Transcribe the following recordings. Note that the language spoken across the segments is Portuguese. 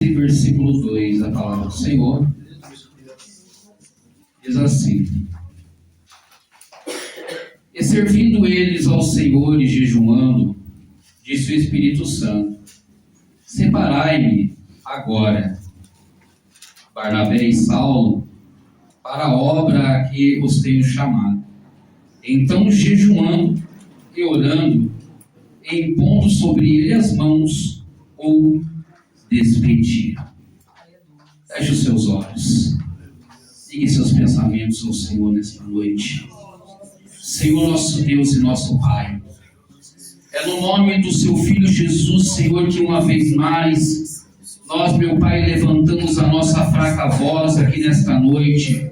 Versículo 2, a palavra do Senhor diz assim: E servindo eles ao Senhor e jejuando, disse o Espírito Santo: Separai-me agora, Barnabé e Saulo, para a obra a que os tenho chamado. Então, jejuando e orando, e impondo sobre ele as mãos, ou despediram. Feche os seus olhos. Ligue seus pensamentos ao Senhor nesta noite. Senhor, nosso Deus e nosso Pai, é no nome do seu Filho Jesus, Senhor, que uma vez mais nós, meu Pai, levantamos a nossa fraca voz aqui nesta noite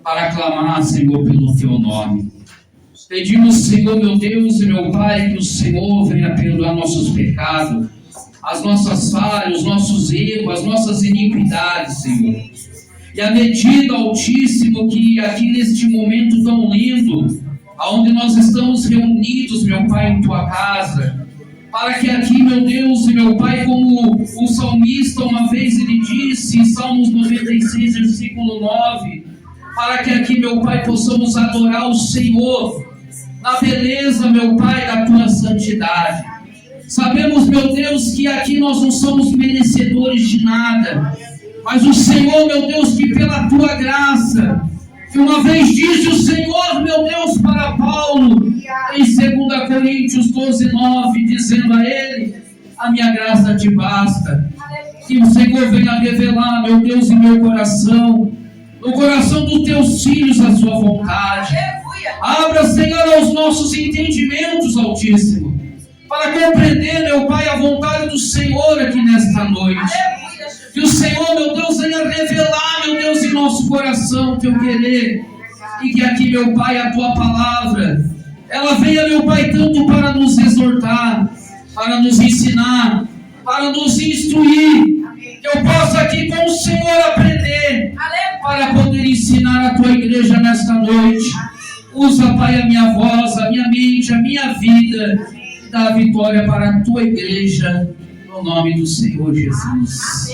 para clamar, Senhor, pelo teu nome. Pedimos, Senhor, meu Deus e meu Pai, que o Senhor venha perdoar nossos pecados, as nossas falhas, os nossos erros, as nossas iniquidades, Senhor. E a medida, Altíssimo, que aqui neste momento tão lindo, onde nós estamos reunidos, meu Pai, em Tua casa, para que aqui, meu Deus e meu Pai, como o salmista uma vez ele disse, em Salmos 96, versículo 9, para que aqui, meu Pai, possamos adorar o Senhor, na beleza, meu Pai, da Tua santidade. Sabemos, meu Deus, que aqui nós não somos merecedores de nada, mas o Senhor, meu Deus, que pela Tua graça, que uma vez disse o Senhor, meu Deus, para Paulo, em 2 Coríntios 12, 9, dizendo a ele: a minha graça te basta. Que o Senhor venha revelar, meu Deus, em meu coração, no coração dos Teus filhos, a Sua vontade. Abra, Senhor, aos nossos entendimentos, Altíssimo, para compreender, meu Pai, a vontade do Senhor aqui nesta noite. Que o Senhor, meu Deus, venha revelar, meu Deus, em nosso coração o Teu querer. E que aqui, meu Pai, a Tua palavra, ela venha, meu Pai, tanto para nos exortar, para nos ensinar, para nos instruir. Que eu possa aqui com o Senhor aprender, para poder ensinar a Tua igreja nesta noite. Usa, Pai, a minha voz, a minha mente, a minha vida, dá a vitória para a Tua igreja, no nome do Senhor Jesus.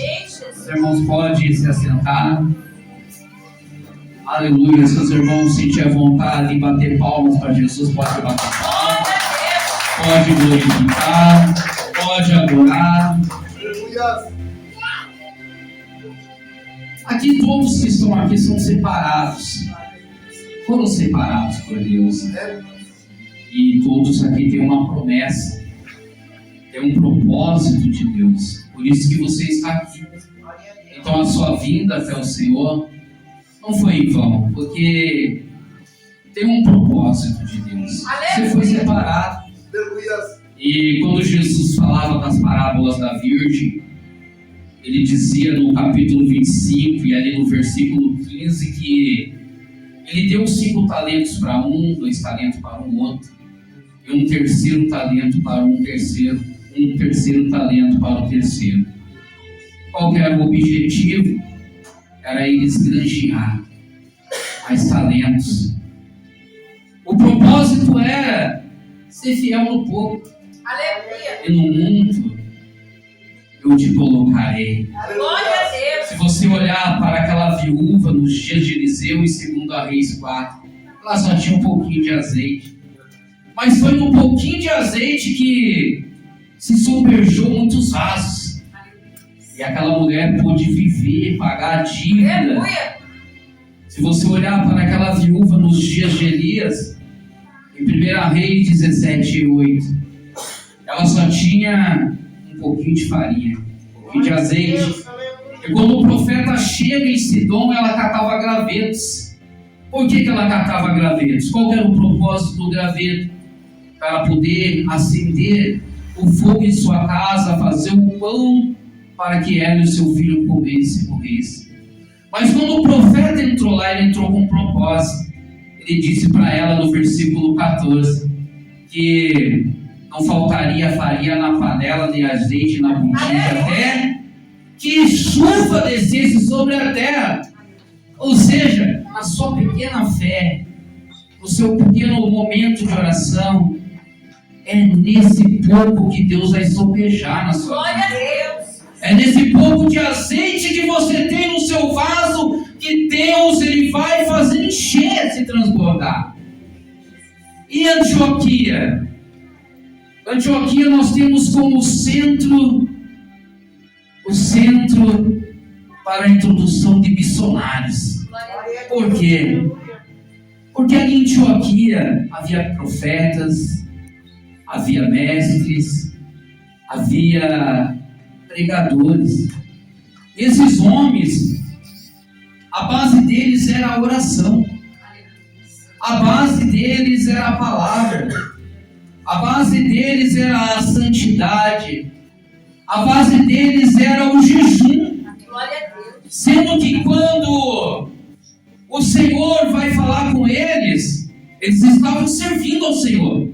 Os irmãos podem se assentar. Aleluia. Se os irmãos sentirem a vontade de bater palmas para Jesus, pode bater palmas, pode glorificar, pode adorar. Aqui todos que estão aqui são separados, foram separados por Deus, e todos aqui têm uma promessa, tem um propósito de Deus, por isso que você está aqui. Então a sua vinda até o Senhor não foi em vão, porque tem um propósito de Deus. Você foi separado. E quando Jesus falava das parábolas da Virgem, ele dizia no capítulo 25 e ali no versículo 15 que ele deu 5 talentos para um, 2 talentos para um outro, e um terceiro talento para um terceiro talento para o terceiro. Qual que era o objetivo? Era eles granjear mais talentos. O propósito era ser fiel no pouco. Aleluia. E no mundo eu te colocarei. Glória a Deus. Se você olhar para aquela viúva nos dias de Eliseu em 2 Reis 4, ela só tinha um pouquinho de azeite. Mas foi num pouquinho de azeite que se sobrejou muitos vasos. E aquela mulher pôde viver, pagar a dívida. Se você olhar para aquela viúva nos dias de Elias, em 1 Reis 17, 8, ela só tinha um pouquinho de farinha, um pouquinho de azeite. E quando o profeta chega em Sidom, ela catava gravetos. Por que ela catava gravetos? Qual era o propósito do graveto? Para poder acender o fogo em sua casa, fazer um pão para que ela e o seu filho comessem e morressem. Mas quando o profeta entrou lá, ele entrou com um propósito. Ele disse para ela no versículo 14 que não faltaria farinha na panela nem azeite na botija até que chuva descesse sobre a terra. Ou seja, a sua pequena fé, o seu pequeno momento de oração, é nesse pouco que Deus vai sopejar na sua vida. Glória a Deus. É nesse pouco de azeite que você tem no seu vaso que Deus ele vai fazer encher, se transbordar. E Antioquia? Antioquia nós temos como centro, o centro para a introdução de missionários. Por quê? Porque ali em Antioquia havia profetas, havia mestres, havia pregadores. Esses homens, a base deles era a oração, a base deles era a palavra, a base deles era a santidade, a base deles era o jejum. Sendo que quando o Senhor vai falar com eles, eles estavam servindo ao Senhor,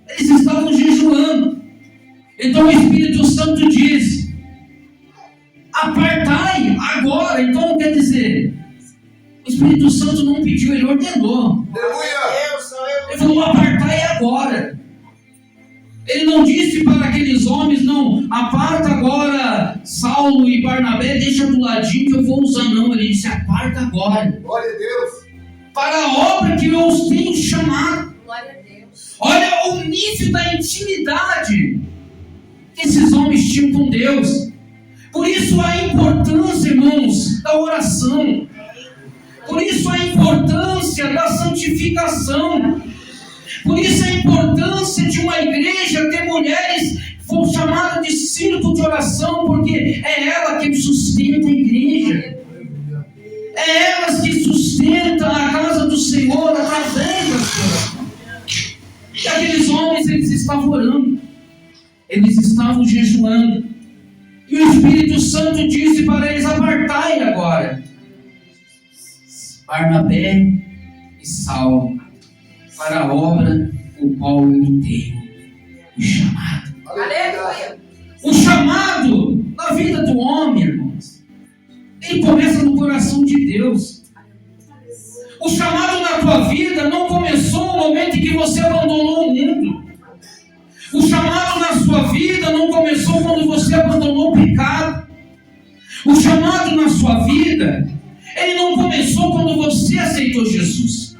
eles estavam jejuando. Então o Espírito Santo diz: apartai agora. Então quer dizer, o Espírito Santo não pediu, ele ordenou. Ele falou: apartai agora. Ele não disse para aqueles homens: não, aparta agora Saulo e Barnabé, deixa do ladinho que eu vou usar. Não, ele disse: aparta agora. Glória a Deus. Para a obra que eu os tenho chamado. Glória a Deus. Olha o nível da intimidade que esses homens tinham com Deus. Por isso a importância, irmãos, da oração. Por isso a importância da santificação. Por isso a importância de uma igreja ter mulheres chamadas de círculo de oração, porque é ela que sustenta a igreja. É elas que sustentam a casa do Senhor através da oração. E aqueles homens, eles estavam orando, eles estavam jejuando, e o Espírito Santo disse para eles: apartai agora Barnabé e Saulo para a obra o qual eu tenho o chamado. Aleluia. O chamado na vida do homem, irmãos, ele começa no coração de Deus. O chamado na tua vida não começou no momento em que você abandonou o mundo. O chamado na sua vida não começou quando você abandonou o pecado. O chamado na sua vida, ele não começou quando você aceitou Jesus.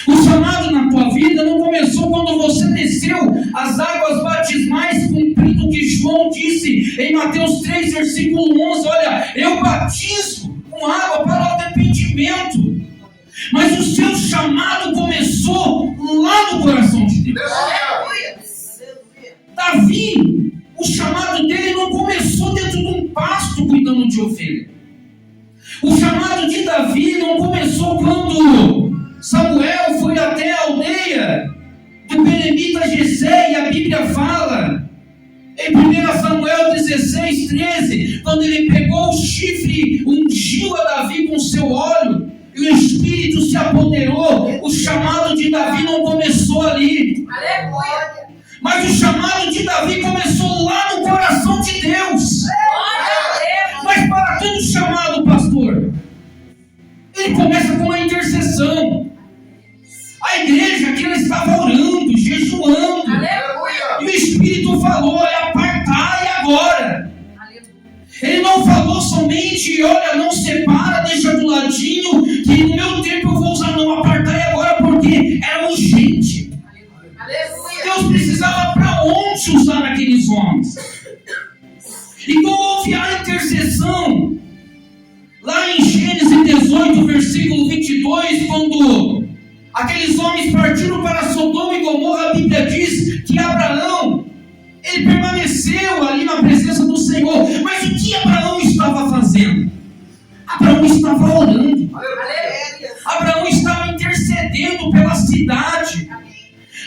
O chamado na tua vida não começou quando você desceu as águas batismais, cumprindo o que João disse em Mateus 3, versículo 11. Olha, eu batizo com água para o arrependimento. Mas o seu chamado começou lá no coração de Deus. Aleluia. Davi, o chamado dele não começou dentro de um pasto cuidando de ovelha. O chamado de Davi não começou quando Samuel foi até a aldeia do Belemita Jessé, e a Bíblia fala em 1 Samuel 16, 13, quando ele pegou o chifre, ungiu a Davi com seu óleo, e o Espírito se apoderou. O chamado de Davi não começou ali. Aleluia. Mas o chamado de Davi começou lá no coração de Deus. Mas para todo chamado, pastor, ele começa com a intercessão. A igreja que ela estava orando, jejuando. Aleluia. E o Espírito falou: apartai agora. Aleluia. Ele não falou somente: olha, não separa, deixa do ladinho, que no meu tempo eu vou usar. Não, apartai agora, porque era urgente. Aleluia. Deus precisava para onde usar aqueles homens. E quando houve a intercessão, lá em Gênesis 18, versículo 22, quando aqueles homens partiram para Sodoma e Gomorra, a Bíblia diz que Abraão, ele permaneceu ali na presença do Senhor. Mas o que Abraão estava fazendo? Abraão estava orando. Aleluia. Abraão estava intercedendo pela cidade.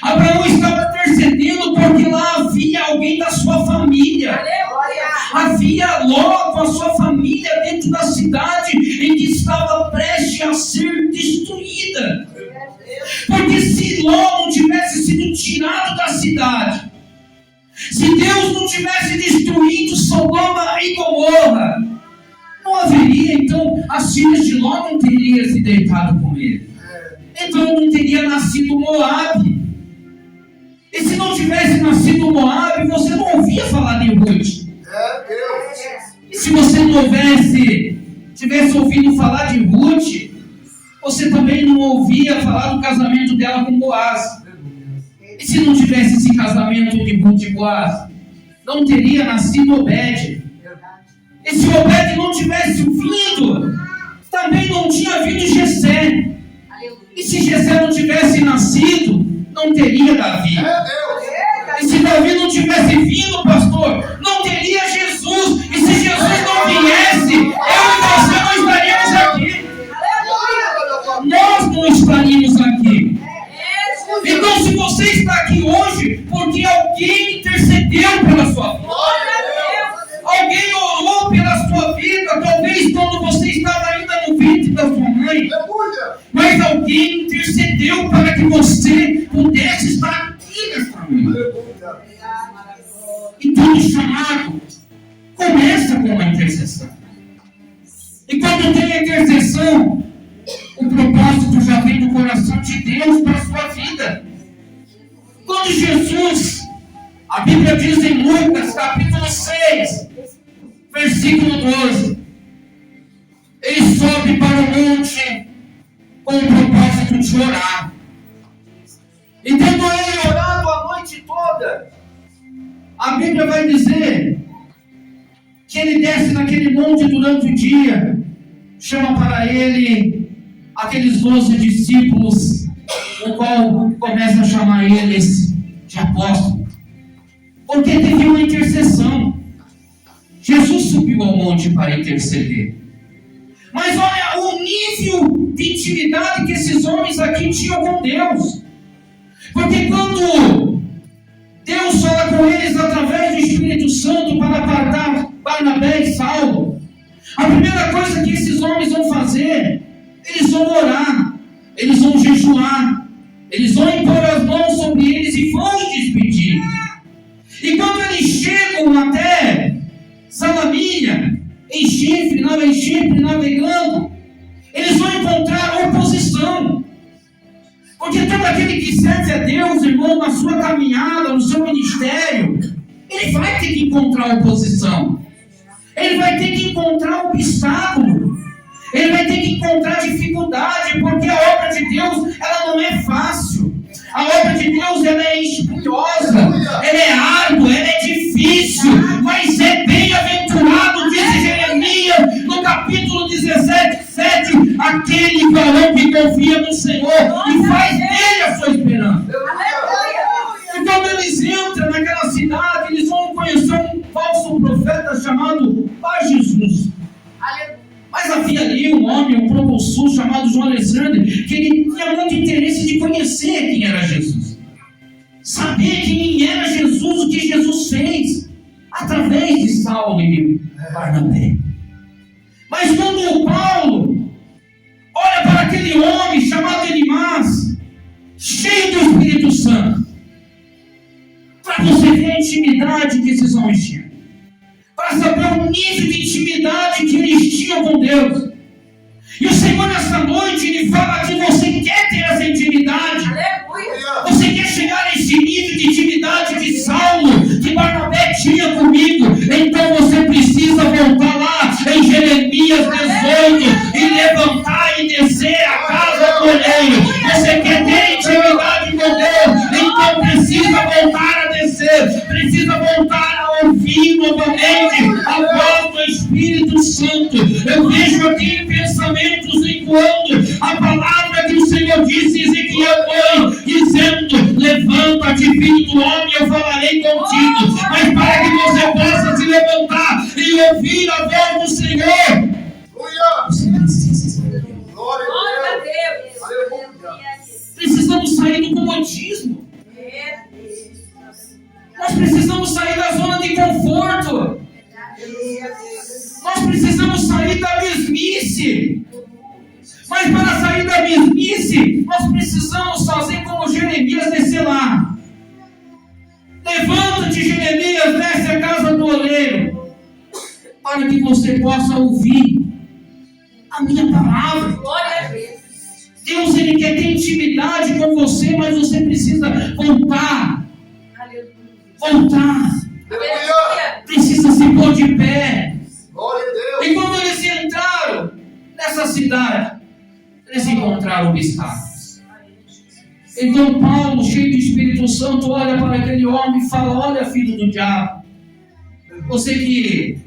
Abraão estava intercedendo porque lá havia alguém da sua família. Aleluia. Havia Ló com a sua família dentro da cidade em que estava prestes a ser destruída. Porque se Ló não tivesse sido tirado da cidade, se Deus não tivesse destruído Sodoma e Gomorra, não haveria, então, as filhas de Ló não teriam se deitado com ele. Então não teria nascido Moabe. E se não tivesse nascido Moabe, você não ouvia falar de Ruth. Se você não tivesse ouvido falar de Ruth, você também não ouvia falar do casamento dela com Boaz. E se não tivesse esse casamento de Ruth e Boaz, não teria nascido Obed. E se Obed não tivesse vindo, também não tinha vindo Jessé. E se Jessé não tivesse nascido, não teria Davi. E se Davi não tivesse vindo, pastor, não teria Jesus. E se Jesus não viesse, eu e você não estaríamos aqui. Nós não estaríamos aqui. Então, se você está aqui hoje, porque alguém intercedeu pela sua vida, alguém orou pela sua vida, talvez quando você estava ainda no ventre da sua mãe, mas alguém intercedeu para que você pudesse estar aqui nesta noite. E todo chamado começa com uma intercessão. E quando tem a intercessão, o propósito já vem do coração de Deus para a sua vida. Quando Jesus, a Bíblia diz em Lucas, capítulo 6, versículo 12, ele sobe para o monte com o propósito de orar. E tendo ele orado a noite toda, a Bíblia vai dizer que ele desce naquele monte durante o dia, chama para ele aqueles 12 discípulos, o qual começa a chamar eles de apóstolos, porque teve uma intercessão. Jesus subiu ao monte para interceder. Mas olha o nível de intimidade que esses homens aqui tinham com Deus. Porque quando Deus fala com eles através do Espírito Santo para apartar Barnabé e Saulo, a primeira coisa que esses homens vão fazer, eles vão orar, eles vão jejuar, eles vão impor as mãos sobre eles e vão despedir. E quando eles chegam até Salamina, em Chipre navegando, eles vão encontrar oposição. Porque todo aquele que serve a Deus, irmão, na sua caminhada, no seu ministério, ele vai ter que encontrar oposição. Ele vai ter que encontrar obstáculo. Ele vai ter que encontrar dificuldade, porque a obra de Deus, ela não é fácil. A obra de Deus, ela é espinhosa, ela é árdua, ela é difícil, mas é bem-aventurado, diz Jeremias, no capítulo 17, 7, aquele varão que confia no Senhor e faz dele a sua esperança. E quando eles entram naquela cidade, eles vão conhecer um falso profeta chamado Bar Jesus. Mas havia ali um homem, um proconsul chamado João Alexandre, que ele tinha muito interesse de conhecer quem era Jesus. Saber quem era Jesus, o que Jesus fez, através de Saulo e Barnabé. Mas quando o Paulo olha para aquele homem chamado Elimas, cheio do Espírito Santo, para você ver a intimidade que esses homens tinham, para saber o nível de intimidade que eles tinham com Deus. E o Senhor nessa noite, Ele fala que você quer ter essa intimidade. Você quer chegar a esse nível de intimidade que Saulo, que Barnabé tinha comigo. Então você precisa voltar lá em Jeremias 18 e levantar e descer a casa do oleiro. Você quer ter intimidade com Deus, então precisa voltar a descer, precisa voltar a ouvir novamente a voz do Espírito Santo. Eu vejo aqui pensamentos ecoando a palavra que o Senhor disse em Ezequiel 2, dizendo: levanta-te, filho do homem, eu falarei contigo. Mas para que você possa se levantar e ouvir a voz do Senhor, você precisa saber. Glória a Deus. Precisamos sair do comodismo. Nós precisamos sair da zona de conforto. Nós precisamos sair da mesmice. Mas para sair da mesmice, nós precisamos fazer como Jeremias, descer lá. Levanta-te, Jeremias, desce a casa do oleiro, para que você possa ouvir a minha palavra. Glória a Deus. Deus, Ele quer ter intimidade com você, mas você precisa voltar. Voltar. Aleluia. Precisa se pôr de pé. nessa cidade, eles encontraram obstáculos. Então Paulo, cheio de Espírito Santo, olha para aquele homem e fala: olha, filho do diabo, você que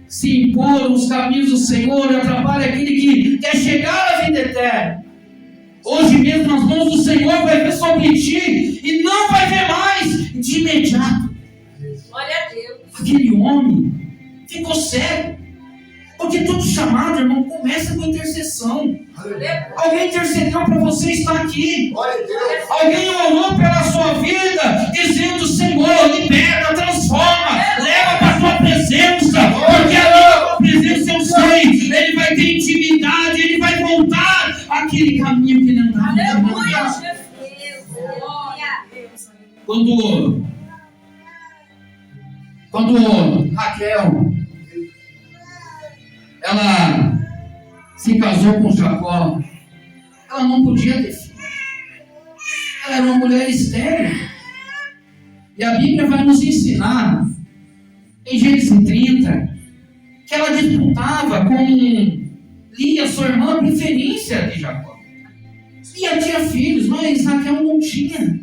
se impor os caminhos do Senhor e atrapalha aquele que quer chegar à vida eterna, hoje mesmo nas mãos do Senhor vai ver sobre ti e não vai ver mais de imediato. Glória a Deus. Aquele homem ficou cego. Porque todo chamado, irmão, começa com intercessão. Alguém intercedeu para você estar aqui. Alguém orou pela sua vida, dizendo: Senhor, liberta, transforma, leva para a tua presença. Porque ali na tua presença eu sei, ele vai ter intimidade, ele vai voltar àquele caminho que ele andava. Aleluia. Quando Raquel, ela se casou com Jacó, ela não podia ter filho. Ela era uma mulher estéril. E a Bíblia vai nos ensinar, em Gênesis 30, que ela disputava com Lia, sua irmã, a preferência de Jacó. Lia tinha filhos, mas Raquel não tinha.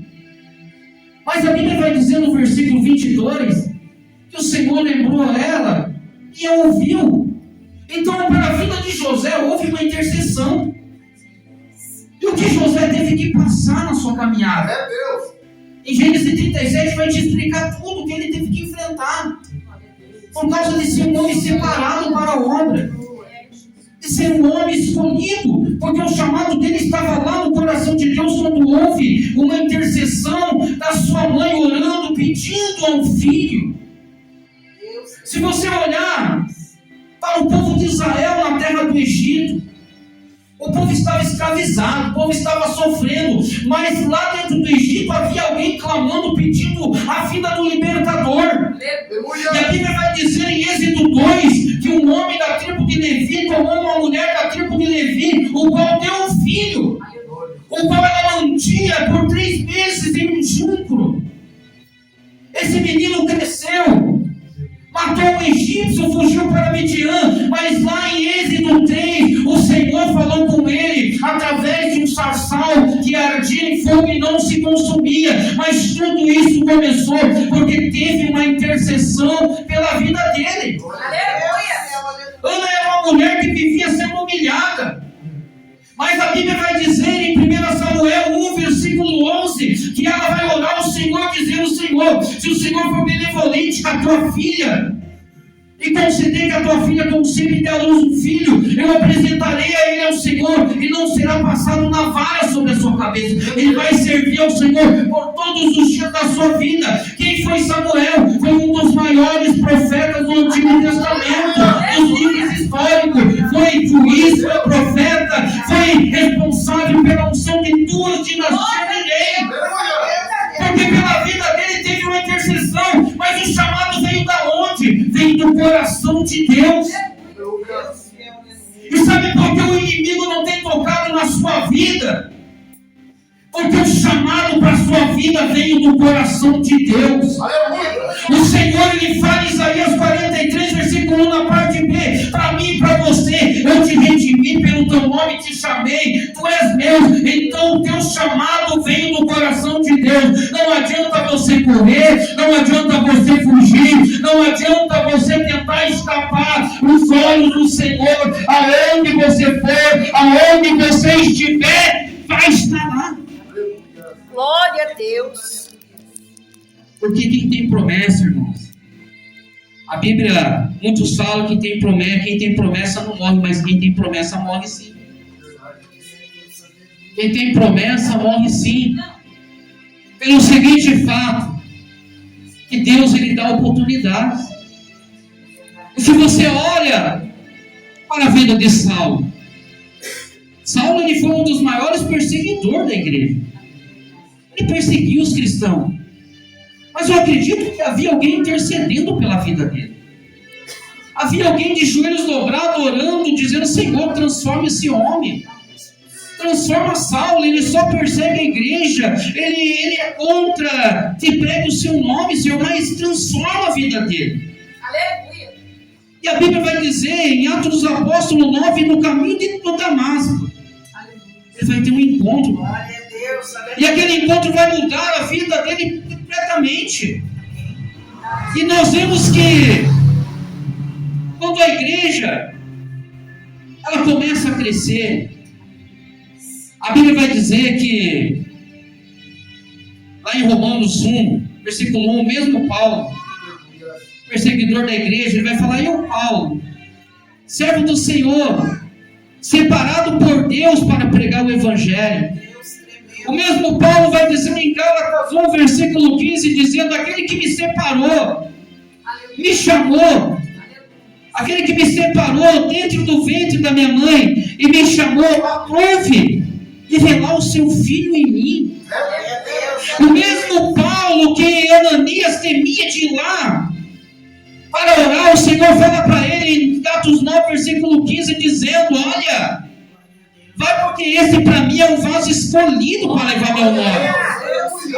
Mas a Bíblia vai dizer no versículo 22, que o Senhor lembrou a ela e a ouviu. Então, para a vida de José, houve uma intercessão. E o que José teve que passar na sua caminhada? É Deus. Em Gênesis 37 vai te explicar tudo o que ele teve que enfrentar. Por causa de ser um homem separado para a obra. De ser um homem escolhido. Porque o chamado dele estava lá no coração de Deus, quando houve uma intercessão da sua mãe orando, pedindo a um filho. Se você olhar para o povo de Israel na terra do Egito, o povo estava escravizado, o povo estava sofrendo, mas lá dentro do Egito havia alguém clamando, pedindo a vida do libertador. E a Bíblia vai dizer em Êxodo 2 que um homem da tribo de Levi tomou uma mulher da tribo de Levi, o qual deu um filho, o qual ela mantinha por 3 meses em um juncro. Esse menino cresceu, matou um egípcio, fugiu para Midian, mas lá em Êxodo 3, o Senhor falou com ele, através de um sarçal que ardia em fogo e não se consumia, mas tudo isso começou porque teve uma intercessão pela vida dele. Ana era uma mulher que vivia sendo humilhada, mas a Bíblia vai dizer em 1 Samuel 1, versículo 11, que ela vai orar ao Senhor, dizendo: Senhor, se o Senhor for benevolente com a tua filha, e conceder que a tua filha conceba a luz um filho, eu apresentarei a ele ao Senhor, e não será passado navalha sobre a sua cabeça. Ele vai servir ao Senhor por todos os dias da sua vida. Quem foi Samuel? Foi um dos maiores profetas do Antigo Testamento, dos livros históricos. Foi juiz, foi profeta, foi responsável pela unção de 2 dinastias de rei. Porque pela vida dele teve uma intercessão, mas o chamado veio da onde? Veio do coração de Deus. E sabe por que o inimigo não tem tocado na sua vida? Porque o chamado para a sua vida veio do coração de Deus. O Senhor, ele fala em Isaías 43, versículo 1, na parte B: para mim e para você, eu te redimi, pelo teu nome te chamei, tu és meu. Então o teu chamado veio do coração de Deus. Não adianta você correr, não adianta você fugir, não adianta você tentar escapar os olhos do Senhor. Aonde você for, aonde você estiver, vai estar lá. Glória a Deus. Porque quem tem promessa, irmãos, a Bíblia, muitos falam que quem tem promessa não morre, mas quem tem promessa morre sim. Quem tem promessa morre sim. Pelo seguinte fato, que Deus, ele dá oportunidades. E se você olha para a vida de Saulo, Saulo, ele foi um dos maiores perseguidores da igreja. Ele perseguiu os cristãos. Mas eu acredito que havia alguém intercedendo pela vida dele. Havia alguém de joelhos dobrados, orando, dizendo: Senhor, transforma esse homem. Transforma Saulo, ele só persegue a igreja. Ele é contra que pregue o seu nome, Senhor, mas transforma a vida dele. Aleluia. E a Bíblia vai dizer, em Atos dos Apóstolos 9, no caminho do Damasco, ele vai ter um encontro. E aquele encontro vai mudar a vida dele completamente. E nós vemos que, quando a igreja ela começa a crescer, a Bíblia vai dizer que, lá em Romanos 1, versículo 1, mesmo Paulo, perseguidor da igreja, ele vai falar: eu, Paulo, servo do Senhor, separado por Deus para pregar o Evangelho. O mesmo Paulo vai dizer em Gálatas 1, versículo 15, dizendo: aquele que me separou, me chamou, aquele que me separou dentro do ventre da minha mãe e me chamou, aprove revelar o seu Filho em mim. O mesmo Paulo que Ananias temia de ir lá para orar, o Senhor fala para ele em Atos 9, versículo 15, dizendo: olha, vai, porque esse para mim é um vaso escolhido para levar meu nome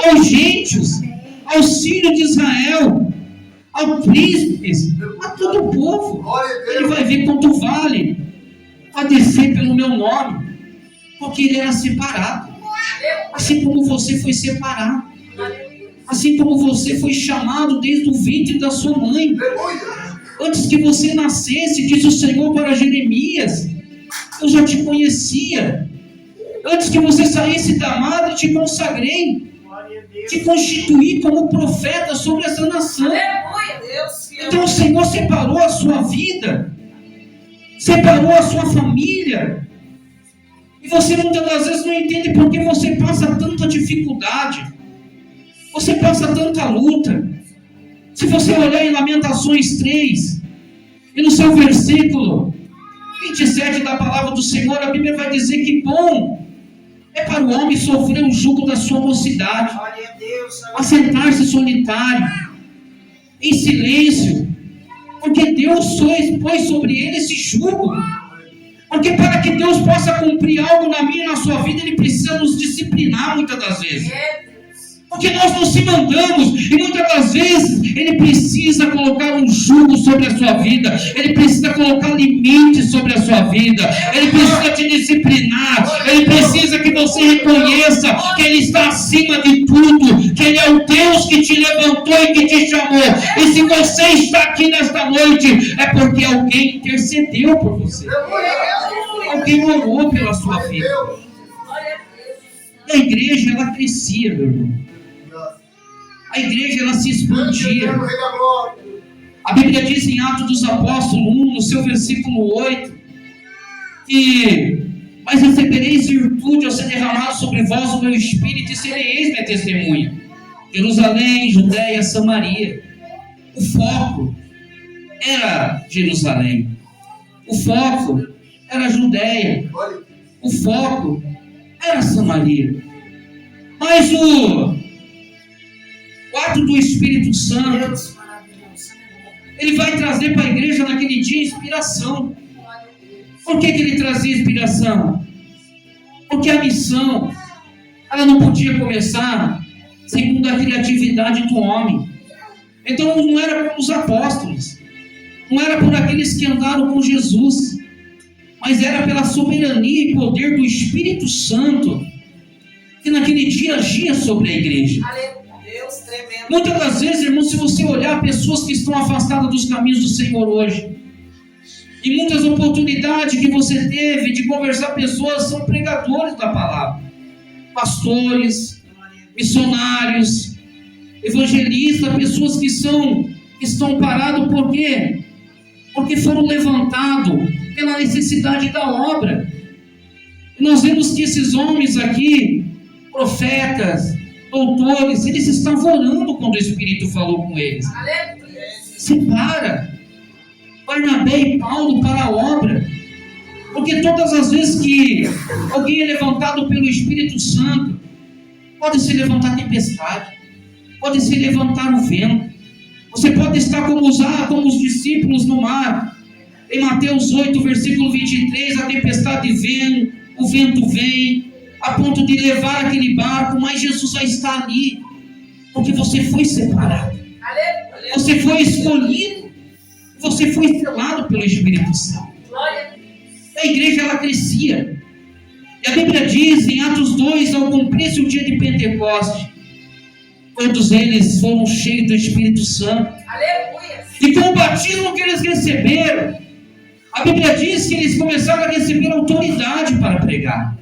aos gentios, aos filhos de Israel, aos príncipes, a todo o povo. Ele vai ver quanto vale padecer pelo meu nome, porque ele era separado, assim como você foi separado, assim como você foi chamado desde o ventre da sua mãe. Antes que você nascesse, diz o Senhor para Jeremias: eu já te conhecia. Antes que você saísse da madre, te consagrei, te constituí como profeta sobre essa nação. Então o Senhor separou a sua vida, separou a sua família. E você muitas das vezes não entende por que você passa tanta dificuldade, você passa tanta luta. Se você olhar em Lamentações 3, e no seu versículo 27 da palavra do Senhor, a Bíblia vai dizer que bom é para o homem sofrer o jugo da sua mocidade, assentar-se solitário, em silêncio, porque Deus pôs sobre ele esse jugo. Porque para que Deus possa cumprir algo na minha e na sua vida, Ele precisa nos disciplinar muitas das vezes. Porque nós não se mandamos, e muitas das vezes Ele precisa colocar um jugo sobre a sua vida, Ele precisa colocar limites sobre a sua vida, Ele precisa te disciplinar, Ele precisa que você reconheça que Ele está acima de tudo, que Ele é o Deus que te levantou e que te chamou. E se você está aqui nesta noite, é porque alguém intercedeu por você, alguém orou pela sua vida. E a igreja, ela crescia, meu irmão. A igreja, ela se expandia. A Bíblia diz em Atos dos Apóstolos 1, no seu versículo 8, que: mas recebereis virtude ao ser derramado sobre vós o meu Espírito, e sereis minha testemunha. Jerusalém, Judéia, Samaria. O foco era Jerusalém. O foco era Judéia. O foco era Samaria. Mas o ato do Espírito Santo, ele vai trazer para a igreja naquele dia inspiração. Por que ele trazia inspiração? Porque a missão, ela não podia começar segundo a criatividade do homem. Então não era como os apóstolos, não era por aqueles que andaram com Jesus, mas era pela soberania e poder do Espírito Santo que naquele dia agia sobre a igreja. Muitas das vezes, irmão, se você olhar pessoas que estão afastadas dos caminhos do Senhor hoje, e muitas oportunidades que você teve de conversar com pessoas, são pregadores da palavra, pastores, missionários, evangelistas, pessoas que estão parados. Por quê? Porque foram levantados pela necessidade da obra. E nós vemos que esses homens aqui, profetas, doutores, eles estavam orando quando o Espírito falou com eles. Separa Barnabé e Paulo para a obra. Porque todas as vezes que alguém é levantado pelo Espírito Santo, pode se levantar tempestade, pode se levantar o vento. Você pode estar como os discípulos no mar. Em Mateus 8, versículo 23, a tempestade vem, o vento vem, a ponto de levar aquele barco, mas Jesus já está ali, porque você foi separado, você foi escolhido, Você foi selado pelo Espírito Santo. Glória a Deus. A igreja, ela crescia. E a Bíblia diz em Atos 2, ao cumprir-se o dia de Pentecoste, todos eles foram cheios do Espírito Santo. Aleluia. E com o batismo que eles receberam, a Bíblia diz que eles começaram a receber autoridade para pregar.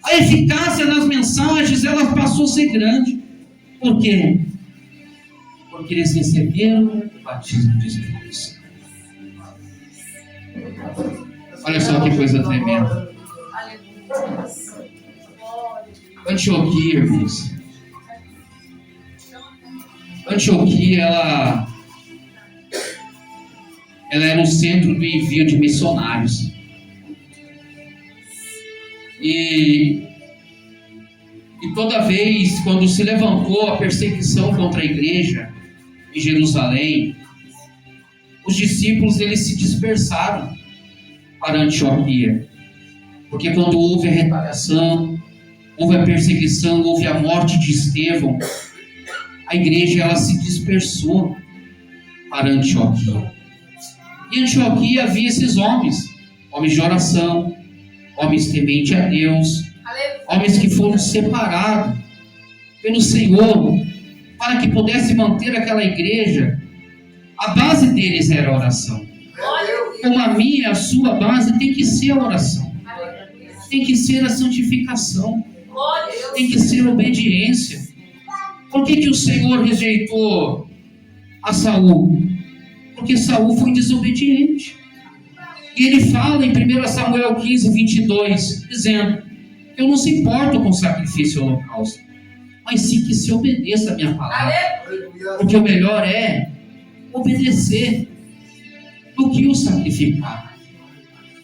A eficácia nas mensagens, ela passou a ser grande. Por quê? Porque eles receberam o batismo do Espírito Santo. Olha só que coisa tremenda. Aleluia. Antioquia, irmãos. Antioquia, ela era o centro do envio de missionários. E toda vez, quando se levantou a perseguição contra a igreja em Jerusalém, os discípulos, eles se dispersaram para Antioquia. Porque quando houve a retaliação, houve a perseguição, houve a morte de Estevão, a igreja, ela se dispersou para Antioquia. E em Antioquia havia esses homens de oração, homens tementes a Deus, homens que foram separados pelo Senhor para que pudesse manter aquela igreja. A base deles era a oração. Como a minha, a sua base tem que ser a oração, tem que ser a santificação, tem que ser a obediência. Por que o Senhor rejeitou a Saul? Porque Saul foi desobediente. E ele fala em 1 Samuel 15, 22, dizendo: eu não se importo com sacrifício e holocausto, mas sim que se obedeça a minha palavra. Porque o melhor é obedecer do que o sacrificar.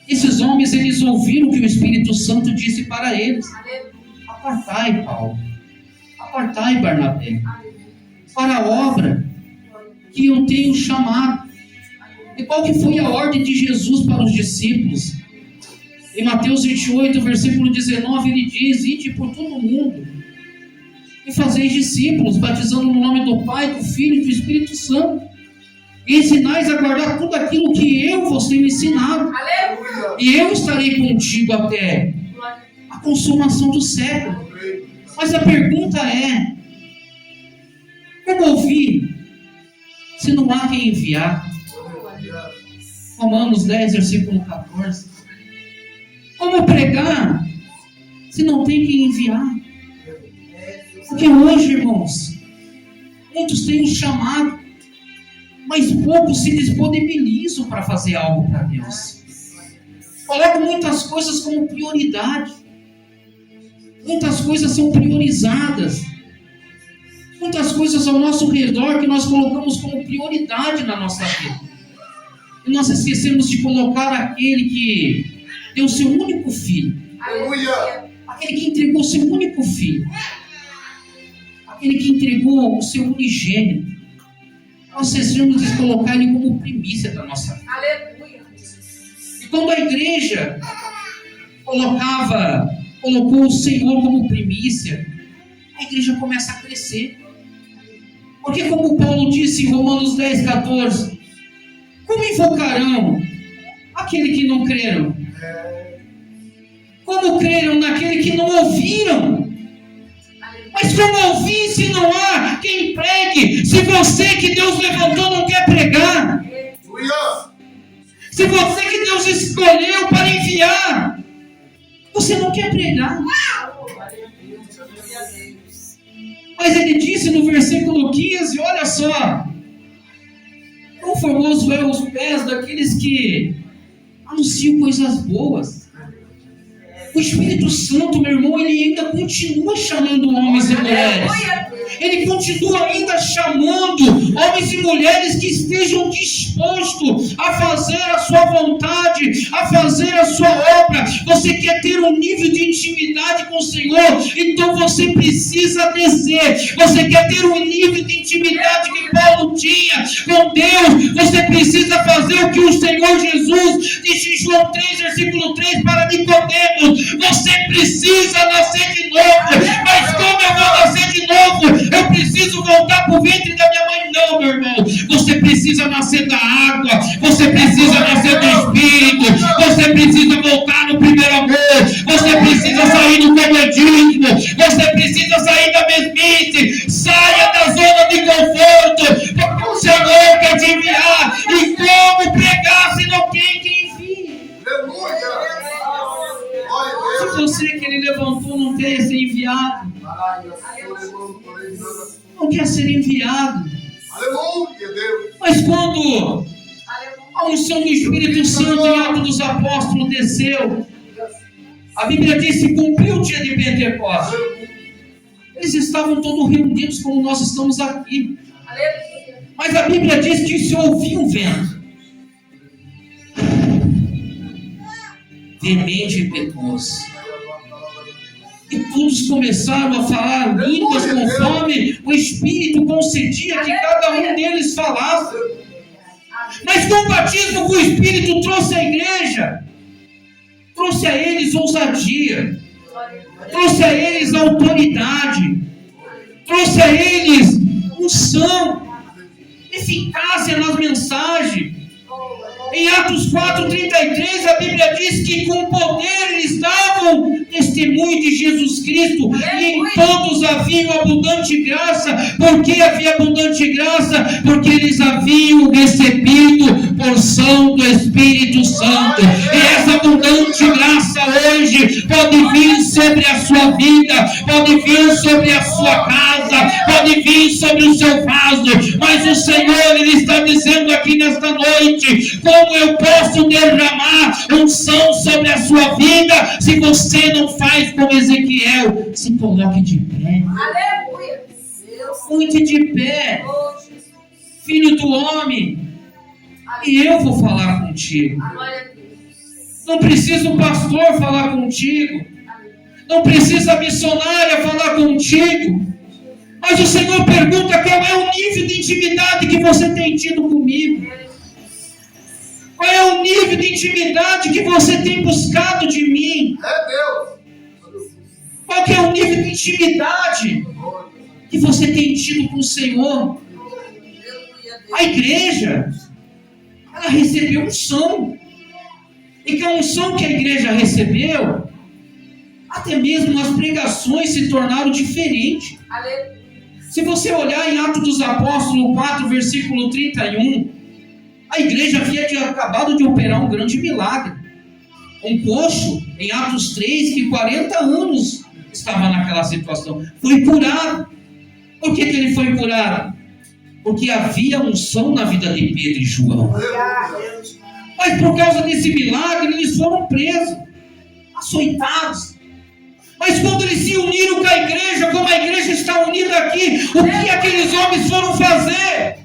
Esses homens, eles ouviram o que o Espírito Santo disse para eles: apartai, Paulo, apartai, Barnabé, para a obra que eu tenho chamado. E qual que foi a ordem de Jesus para os discípulos? Em Mateus 28, versículo 19, ele diz: ide por todo o mundo e fazeis discípulos, batizando no nome do Pai, do Filho e do Espírito Santo, e ensinais a guardar tudo aquilo que eu vos tenho ensinado. Aleluia. E eu estarei contigo até a consumação do século. Mas a pergunta é: como ouvir se não há quem enviar? Romanos 10, versículo 14. Como pregar se não tem quem enviar? Porque hoje, irmãos, muitos têm um chamado, mas poucos se disponibilizam para fazer algo para Deus. Colocam muitas coisas como prioridade. Muitas coisas são priorizadas. Muitas coisas ao nosso redor que nós colocamos como prioridade na nossa vida. E nós esquecemos de colocar aquele que deu o seu único filho. Aleluia. Aquele que entregou o seu único filho. Aquele que entregou o seu unigênito. Nós esquecemos de colocar ele como primícia da nossa vida. Aleluia. E quando a igreja colocou o Senhor como primícia, a igreja começa a crescer. Porque como Paulo disse em Romanos 10, 14, como invocarão aquele que não creram? Como creram naquele que não ouviram? Mas como ouvir se não há quem pregue? Se você que Deus levantou não quer pregar? Se você que Deus escolheu para enviar, você não quer pregar? Mas ele disse no versículo 15, olha só: quão formoso é os pés daqueles que anunciam coisas boas. O Espírito Santo, meu irmão, ele ainda continua chamando homens e mulheres. Ele continua ainda chamando homens e mulheres que estejam dispostos a fazer a sua vontade, a fazer a sua obra. Você quer ter um nível de intimidade com o Senhor? Então você precisa descer. Você quer ter um nível de intimidade que Paulo tinha com Deus? Você precisa fazer o que o Senhor Jesus disse em João 3, versículo 3 para Nicodemos: você precisa nascer de novo. Mas como eu vou nascer de novo? eu preciso voltar para o ventre da minha mãe. Não, meu irmão, você precisa nascer da água, você precisa nascer do Espírito, você precisa voltar no primeiro amor, você precisa sair do comodismo, você precisa sair da mesmice, saia da zona de conforto, porque o Senhor quer te enviar, e como pregar se não tem quem envie? Se você que ele levantou não quer ser enviado, não quer ser enviado, mas quando a unção do Espírito Santo em Atos dos Apóstolos desceu, a Bíblia diz que cumpriu o dia de Pentecostes. Eles estavam todos reunidos como nós estamos aqui. Mas a Bíblia diz que se ouvia um vento veemente e impetuoso, e todos começaram a falar línguas conforme o Espírito concedia que cada um deles falasse. Mas com o batismo que o Espírito trouxe à igreja, trouxe a eles ousadia, trouxe a eles autoridade, trouxe a eles unção, eficácia nas mensagens. Em Atos 4:33, a Bíblia diz que com poder eles davam testemunho de Jesus Cristo, e em todos havia abundante graça. Por que havia abundante graça? Porque eles haviam recebido porção do Espírito Santo. E essa abundante graça hoje pode vir sobre a sua vida, pode vir sobre a sua casa, pode vir sobre o seu vaso, mas o Senhor, Ele está dizendo aqui nesta noite: como eu posso derramar unção sobre a sua vida se você não faz como Ezequiel? Se coloque de pé. Aleluia. Muito de pé, filho do homem, e eu vou falar contigo. Não precisa o pastor falar contigo, não precisa a missionária falar contigo, mas o Senhor pergunta qual é o nível de intimidade que você tem tido comigo. Qual é o nível de intimidade que você tem buscado de mim? Qual que é o nível de intimidade que você tem tido com o Senhor? A igreja, ela recebeu unção. E que a unção que a igreja recebeu, até mesmo as pregações se tornaram diferentes. Se você olhar em Atos dos Apóstolos 4, versículo 31, a igreja havia acabado de operar um grande milagre. Um coxo, em Atos 3, que 40 anos estava naquela situação, foi curado. Por que ele foi curado? Porque havia unção na vida de Pedro e João. Mas por causa desse milagre, eles foram presos, açoitados. Mas quando eles se uniram com a igreja, como a igreja está unida aqui, o que aqueles homens foram fazer?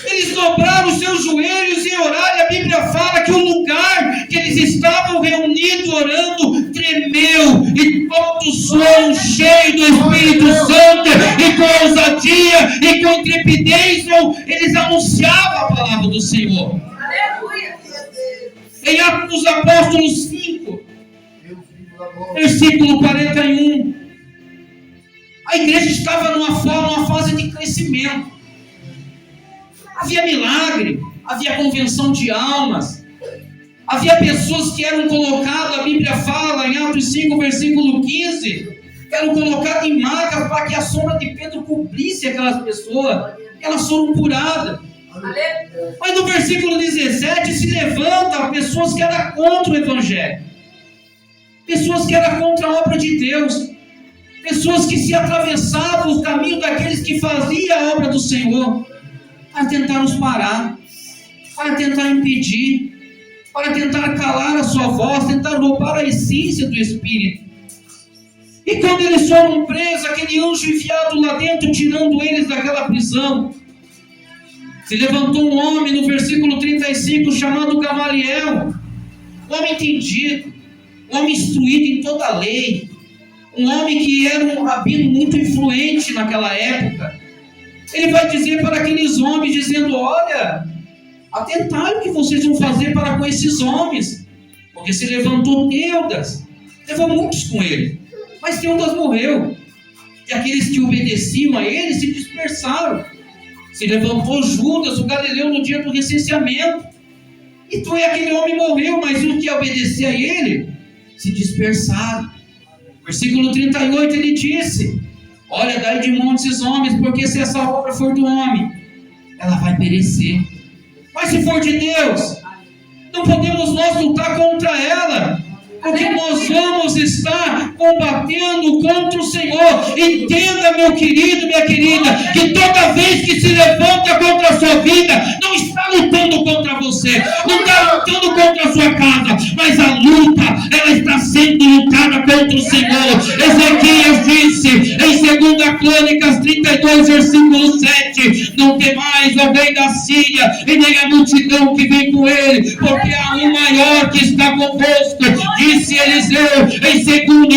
Eles dobraram os seus joelhos e oraram. E a Bíblia fala que o lugar que eles estavam reunidos orando tremeu, e todos foram cheios do Espírito Santo, e com ousadia e com intrepidez eles anunciavam a palavra do Senhor. Em Atos dos Apóstolos 5, versículo 41, a igreja estava numa fase de crescimento. Havia milagre, havia convenção de almas, havia pessoas que eram colocadas, a Bíblia fala em Atos 5, versículo 15, que eram colocadas em macas para que a sombra de Pedro cobrisse aquelas pessoas, elas foram curadas. Mas no versículo 17 se levanta pessoas que eram contra o Evangelho, pessoas que eram contra a obra de Deus, pessoas que se atravessavam o caminho daqueles que faziam a obra do Senhor, para tentar nos parar, para tentar impedir, para tentar calar a sua voz, tentar roubar a essência do Espírito. E quando eles foram presos, aquele anjo enviado lá dentro, tirando eles daquela prisão, se levantou um homem no versículo 35, chamado Gamaliel, um homem entendido, um homem instruído em toda a lei, um homem que era um rabino muito influente naquela época. Ele vai dizer para aqueles homens, dizendo: olha, atentai o que vocês vão fazer para com esses homens, porque se levantou Teudas, levou muitos com ele, mas Teudas morreu. E aqueles que obedeciam a ele se dispersaram. Se levantou Judas, o galileu, no dia do recenseamento. Então aquele homem morreu, mas os que obedeciam a ele se dispersaram. Versículo 38 ele disse: olha, daí de montes esses homens, porque se essa obra for do homem, ela vai perecer. Mas se for de Deus, não podemos nós lutar contra ela, porque nós vamos estar combatendo contra o Senhor. Entenda, meu querido, minha querida, que toda vez que se levanta contra a sua vida, não está lutando contra você, não está lutando contra a sua casa, mas a luta, ela está sendo lutada contra o Senhor. Ezequias disse em 2 Crônicas 32, versículo 7: não temais, ó rei da Síria, e nem a multidão que vem com ele, porque há um maior que está convosco. Disse Eliseu em 1